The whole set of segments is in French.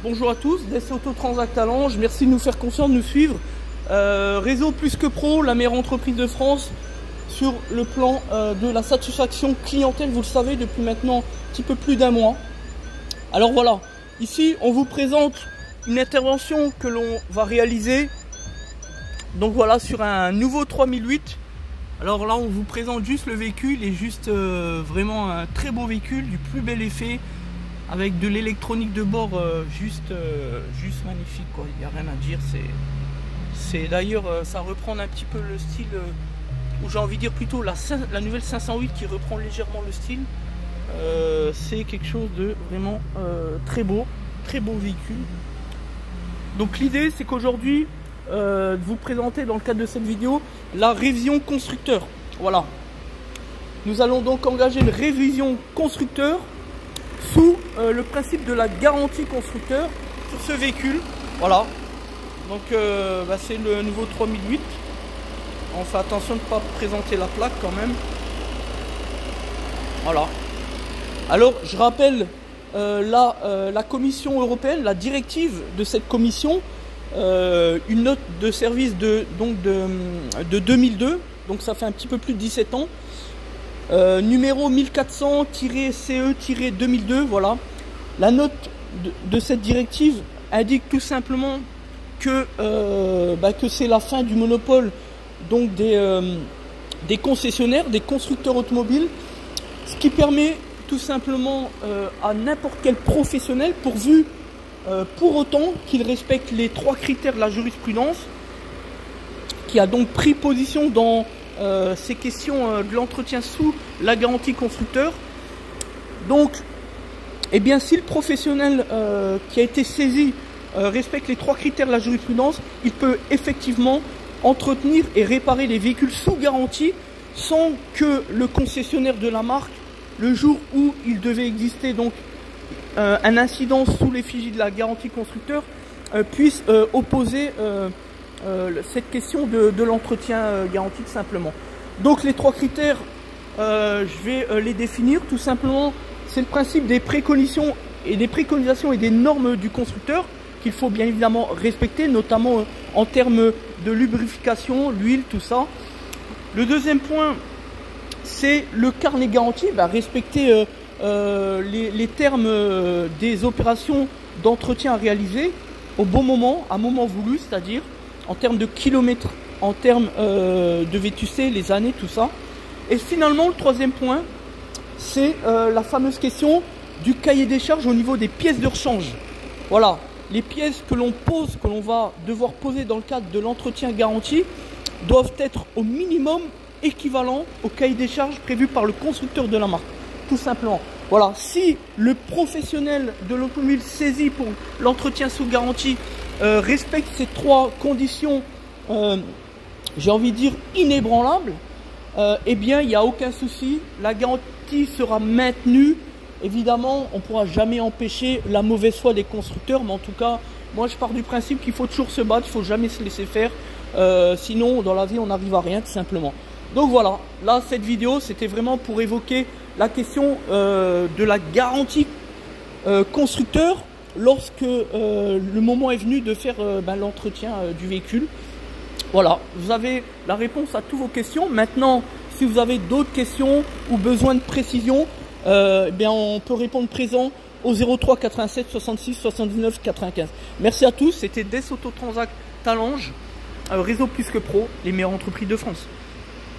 Bonjour à tous, DS Auto Transact à Lange, merci de nous faire confiance, de nous suivre. Réseau Plus Que Pro, la meilleure entreprise de France sur le plan de la satisfaction clientèle, vous le savez, depuis maintenant un petit peu plus d'un mois. Alors voilà, ici on vous présente une intervention que l'on va réaliser. Donc voilà, sur un nouveau 3008. Alors là on vous présente juste le véhicule, et juste vraiment un très beau véhicule, du plus bel effet, avec de l'électronique de bord juste magnifique quoi. Il n'y a rien à dire. C'est d'ailleurs ça reprend un petit peu le style, ou j'ai envie de dire plutôt la nouvelle 508 qui reprend légèrement le style. C'est quelque chose de vraiment très beau véhicule. Donc l'idée c'est qu'aujourd'hui de vous présenter dans le cadre de cette vidéo la révision constructeur. Voilà, nous allons donc engager une révision constructeur sous le principe de la garantie constructeur sur ce véhicule. Voilà, donc c'est le nouveau 3008. On fait attention de ne pas présenter la plaque quand même. Voilà. Alors je rappelle la Commission européenne, la directive de cette commission, une note de service de 2002, donc ça fait un petit peu plus de 17 ans. Numéro 1400-CE-2002, voilà. La note de cette directive indique tout simplement que c'est la fin du monopole donc des concessionnaires, des constructeurs automobiles, ce qui permet tout simplement à n'importe quel professionnel, pourvu pour autant qu'il respecte les 3 critères de la jurisprudence, qui a donc pris position dans ces questions de l'entretien sous la garantie constructeur. Donc, eh bien, si le professionnel qui a été saisi respecte les 3 critères de la jurisprudence, il peut effectivement entretenir et réparer les véhicules sous garantie sans que le concessionnaire de la marque, le jour où il devait exister donc un incident sous l'effigie de la garantie constructeur, puisse opposer cette question de l'entretien garanti tout simplement. Donc les 3 critères, je vais les définir tout simplement. C'est le principe des préconisations et des normes du constructeur qu'il faut bien évidemment respecter, notamment en termes de lubrification, l'huile, tout ça. Le deuxième point, c'est le carnet garanti, respecter les termes des opérations d'entretien à réaliser au bon moment, à moment voulu, c'est-à-dire en termes de kilomètres, en termes de vétusté, les années, tout ça. Et finalement, le troisième point, c'est la fameuse question du cahier des charges au niveau des pièces de rechange. Voilà, les pièces que l'on pose, que l'on va devoir poser dans le cadre de l'entretien garanti, doivent être au minimum équivalents au cahier des charges prévu par le constructeur de la marque, tout simplement. Voilà, si le professionnel de l'automobile saisi pour l'entretien sous garantie respecte ces 3 conditions, j'ai envie de dire inébranlables, eh bien il n'y a aucun souci, la garantie sera maintenue. Évidemment, on ne pourra jamais empêcher la mauvaise foi des constructeurs, mais en tout cas, moi je pars du principe qu'il faut toujours se battre, il ne faut jamais se laisser faire, sinon dans la vie on n'arrive à rien tout simplement. Donc voilà, là cette vidéo c'était vraiment pour évoquer la question de la garantie constructeur lorsque le moment est venu de faire l'entretien du véhicule. Voilà, vous avez la réponse à toutes vos questions. Maintenant, si vous avez d'autres questions ou besoin de précision, on peut répondre présent au 03 87 66 79 95. Merci à tous, c'était DS Auto Transact à Lange, Réseau Plus Que Pro, les meilleures entreprises de France.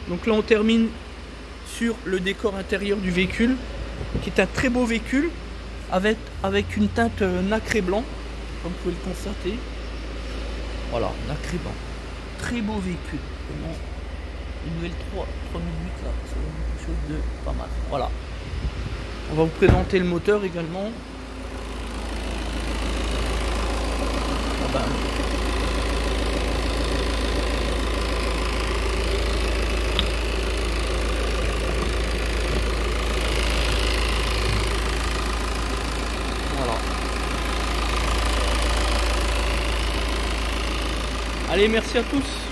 Donc là on termine sur le décor intérieur du véhicule, qui est un très beau véhicule avec une teinte nacré blanc, comme vous pouvez le constater. Voilà, nacré blanc. Très beau véhicule. Vraiment, une nouvelle 3008 là, c'est quelque chose de pas mal. Voilà. On va vous présenter le moteur également. Voilà. Allez, merci à tous.